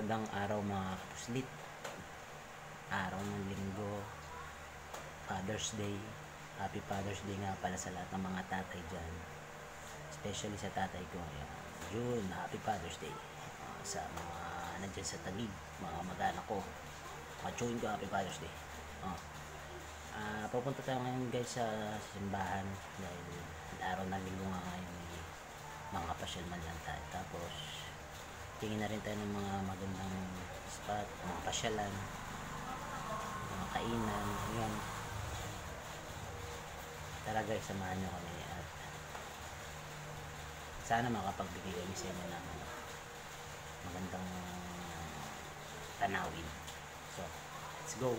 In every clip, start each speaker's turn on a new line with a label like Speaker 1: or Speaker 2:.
Speaker 1: Magandang araw mga kapuslit. Araw ng linggo, Father's Day. Happy Father's Day nga pala sa lahat ng mga tatay dyan. Especially sa tatay ko. Ayan. June, Happy Father's Day. Sa mga nandyan sa Taguig, mga mag-anak ko. Mga June ko, Happy Father's Day. Pupunta tayo ngayon guys sa simbahan dahil araw ng linggo nga ngayon, mga pasyal man lang tayo. Tapos tingin na rin tayo ng mga magandang spot, mga pasyalan, mga kainan. Yun, tara guys, samahan nyo kami at sana makapagbigay kami sa inyo ng magandang tanawin. So let's go.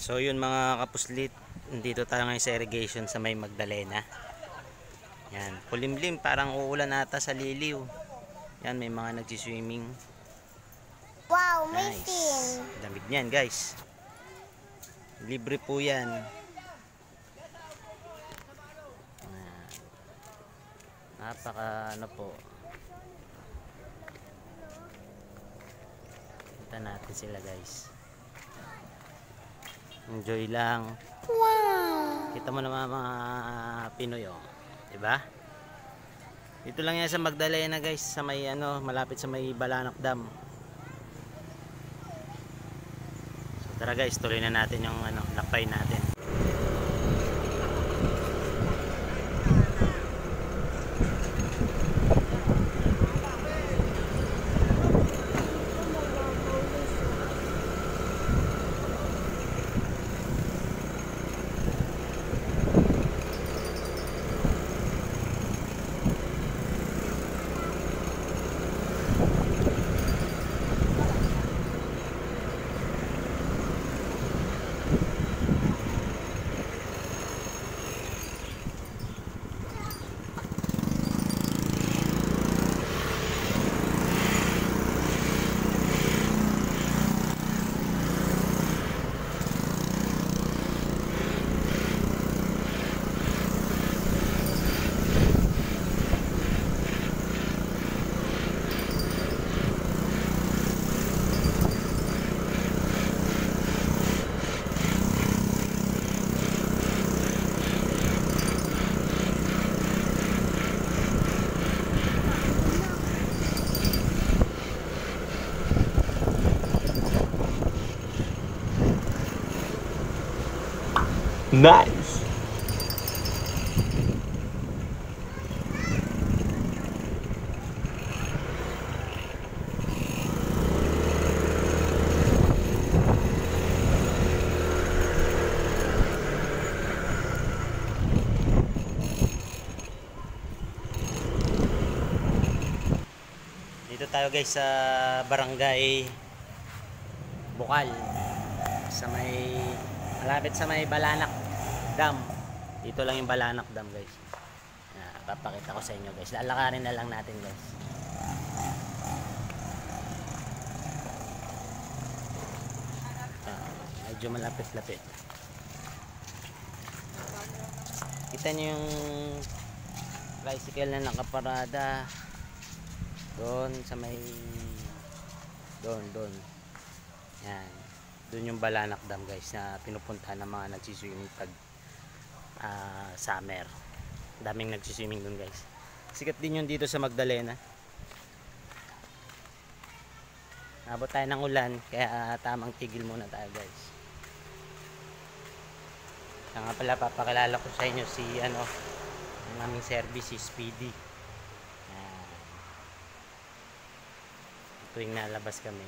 Speaker 1: So yun mga kapuslit, dito tayo ngayon sa irrigation sa may Magdalena. Yan, kulimlim, parang uulan ata sa Liliw. Yan, may mga nagsiswimming.
Speaker 2: Wow,
Speaker 1: nice.
Speaker 2: amazing.
Speaker 1: Damit niyan guys. Libre po yan. Napaka ano po. Kita natin sila guys. Enjoy lang.
Speaker 2: Wow.
Speaker 1: Kita mo naman mga Pinoy, oh. Diba? Dito lang yan sa Magdalena guys, sa may ano, malapit sa may Balanak Dam. So tara guys, tuloy na natin yung ano, lakbay natin.
Speaker 3: Nice.
Speaker 1: Dito tayo guys sa Barangay Bukal, sa may malapit sa may Balanak Dam. Dito lang yung Balanak Dam guys. Papakita ko sa inyo guys. Lalakarin na lang natin guys. Medyo malapit-lapit. Kita nyo yung tricycle na nakaparada doon sa may doon yan, doon yung Balanak Dam guys na pinupuntahan ng mga nagsiswimming pag summer. Daming nagsiswimming doon guys. Sikat din yun dito sa Magdalena. Nabot tayo ng ulan kaya tamang tigil muna tayo guys. Kaya nga pala papakilala ko sa inyo si ang aming service, si Speedy. Tuwing nalabas kami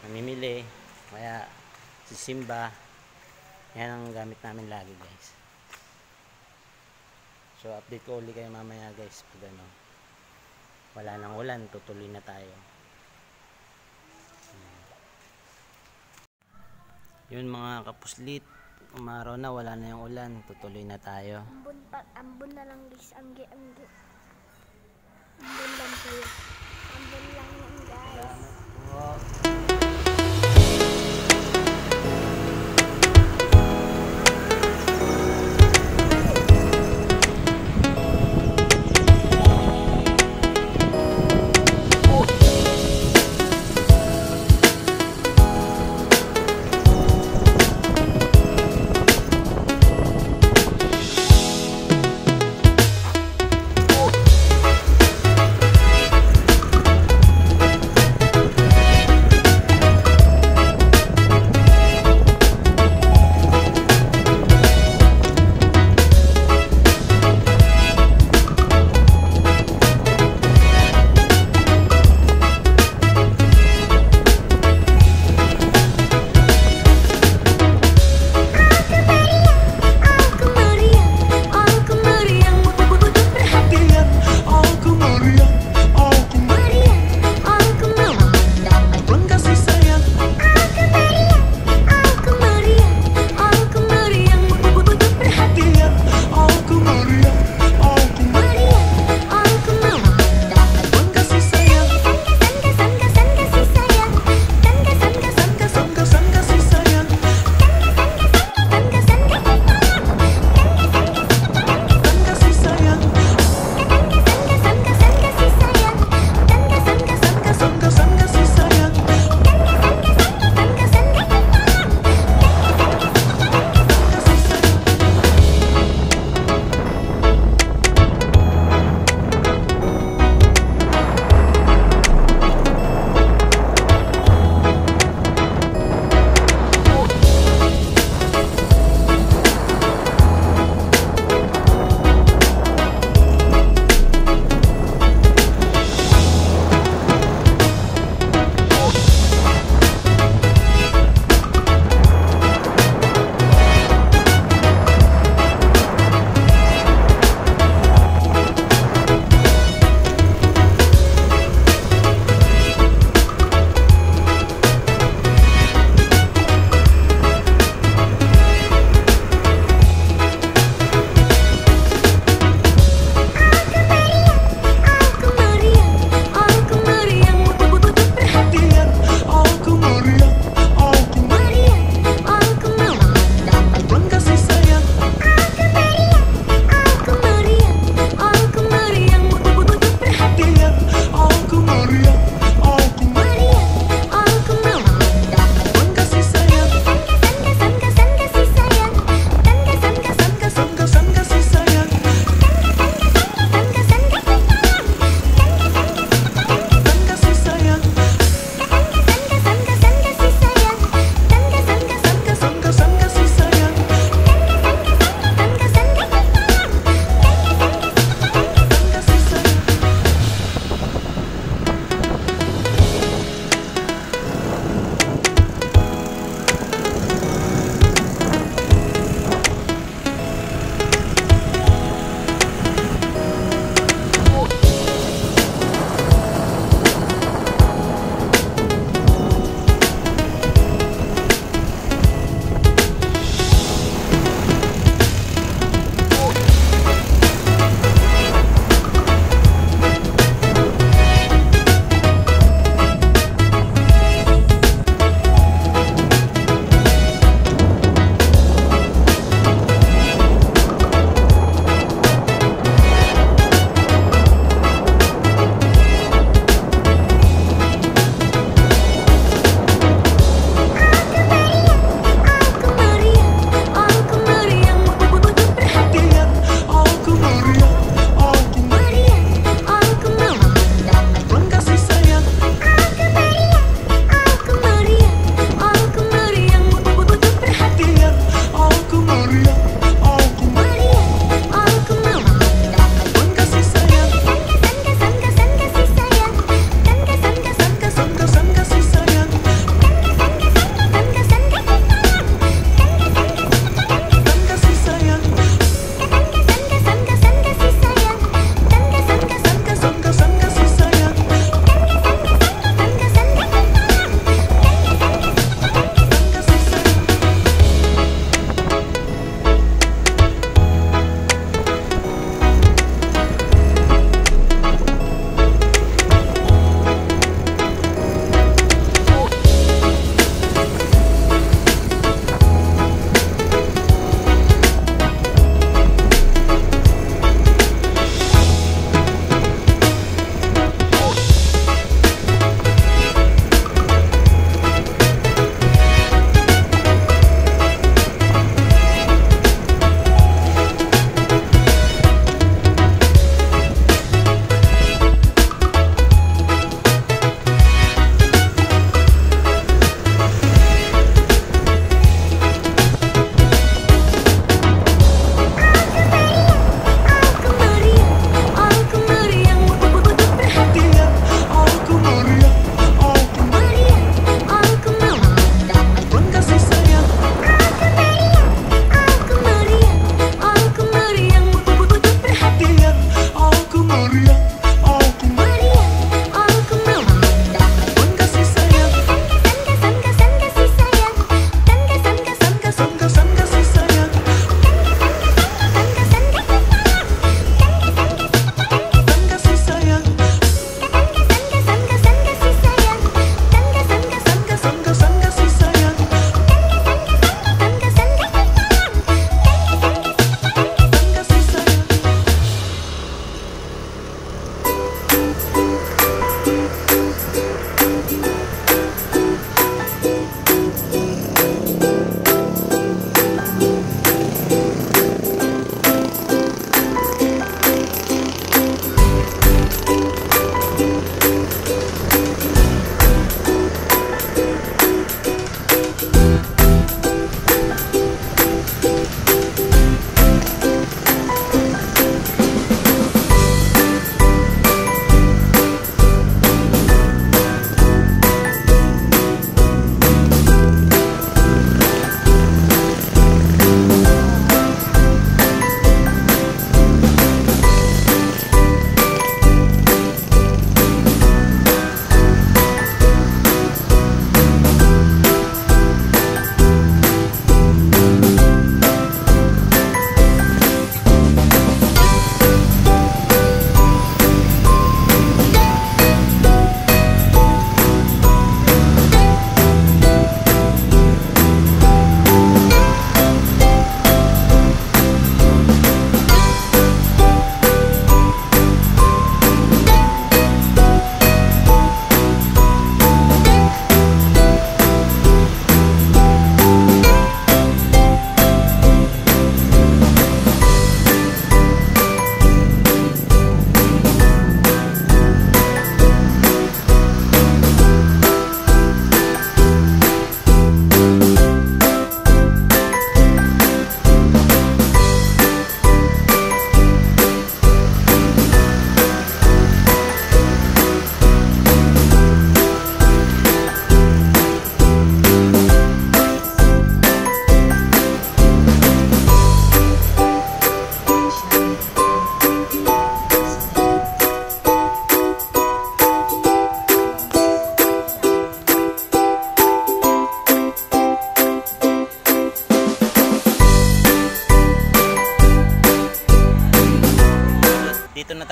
Speaker 1: mamimili, kaya si Simba, yan ang gamit namin lagi guys. So update ko ulit kayo mamaya guys pag wala nang ulan, tutuloy na tayo. Yun mga kapuslit, umaraw na, wala na yung ulan, tutuloy na tayo.
Speaker 2: Ambon na lang guys, anggi. Ambon lang kayo. Ambon lang yan guys.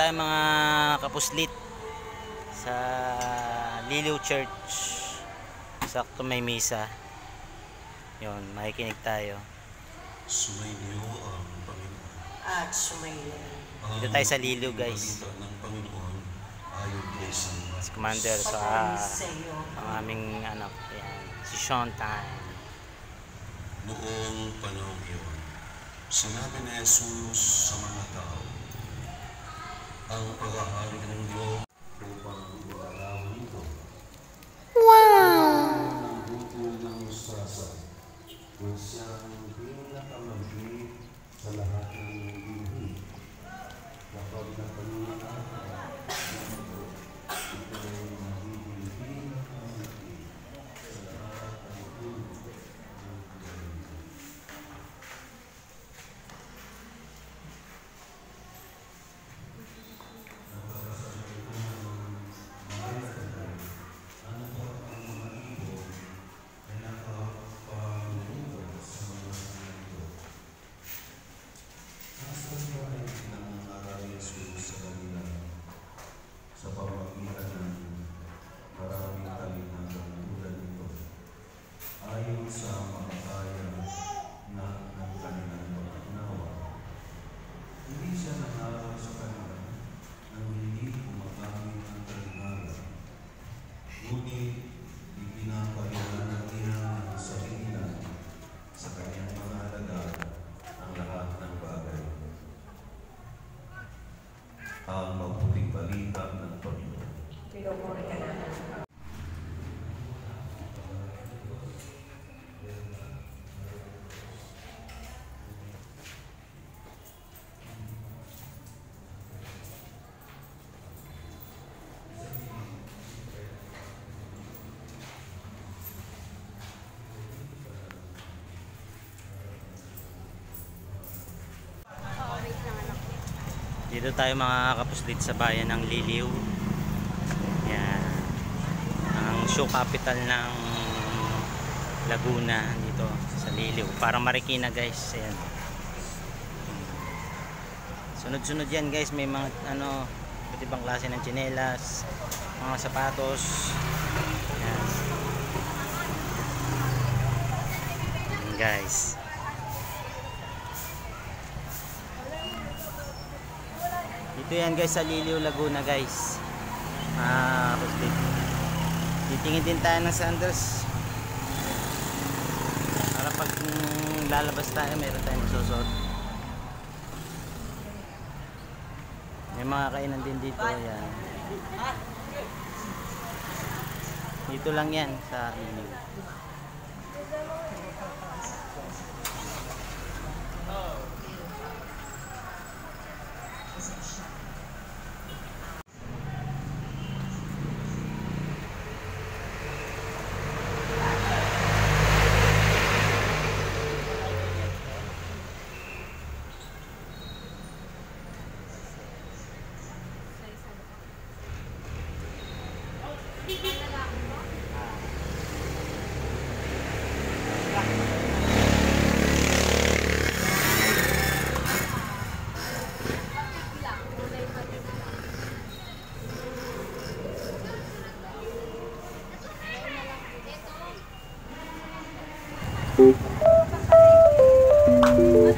Speaker 1: tayo mga kapuslit sa Liliw Church. Sakto may misa. Yun, makikinig tayo.
Speaker 3: Sumainyo ang Panginoon.
Speaker 4: At sumayin.
Speaker 1: Dito tayo sa Liliw, guys.
Speaker 3: Balita ng Panginoon ayon kay San
Speaker 1: Si Commander sa
Speaker 4: Sa iyo.
Speaker 1: ang aming anak. Yan, si Sean Time.
Speaker 3: Noong panahon iyon, sinabi ni Jesus sa mga tao, ang paghahari ng Diyos upang ibalawin ito. Ang bukol ng mustasa, kung siyang pinakamagli sa lahat ng bibig. Kapag napanunaan, ito ay magiging pinakamagli sa lahat ng bibig. Sa pamamagitan ng maraming kalinangang tulad nito, ayon sa makakaya na ng kanilang pag-unawa. Hindi siya nangarap sa kanila nang hindi gumagamit ng kalinangan, ngunit ipinapaliwanag niya ang sarili niya sa kanyang mga alagad ang lahat ng bagay. Ang mabuting balita ng Panginoon.
Speaker 4: Pinupuri ka namin.
Speaker 1: Dito tayo mga kapuslit sa bayan ng Liliw. Yan. Ang show capital ng Laguna dito sa Liliw. Parang Marikina, guys. Ayan. Sunod-sunod yan, guys. May mga iba't ibang klase ng tsinelas, mga sapatos. Yan. Yan, guys. Dito yan, guys, sa Liliw, Laguna, guys. Kapuslit. Titingin din tayo ng sandals para pag lalabas tayo meron tayong masusot. May mga kainan din dito. Yan. Dito lang yan sa Liliw.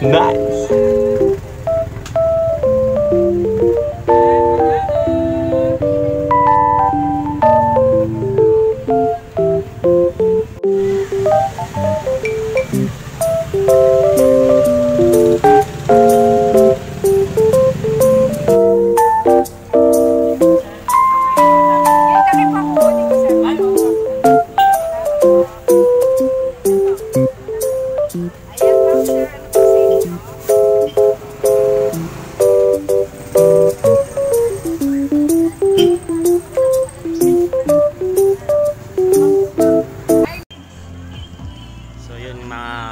Speaker 1: Nice.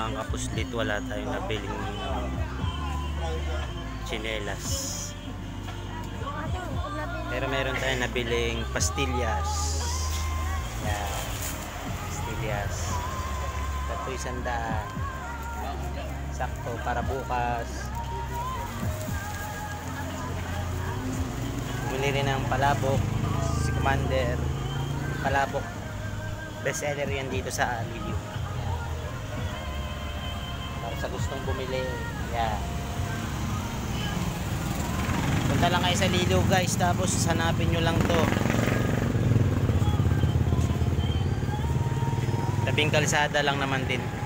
Speaker 1: Kapuslit, wala tayong nabiling tsinelas, pero meron tayong nabiling pastillas. Yan, pastillas. Ito 100, sakto para bukas. bumili rin ng palabok si Commander. Palabok, best seller yan dito sa Liliw. Para sa gustong bumili, yan. Punta lang kayo sa Liliw guys, tapos hanapin nyo lang to. Tabing kalsada lang naman din.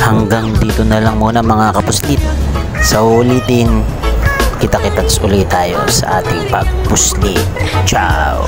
Speaker 1: Hanggang dito na lang muna mga kapuslit. Sa ulitin, kita-kits ulit tayo sa ating pagpuslit. Ciao!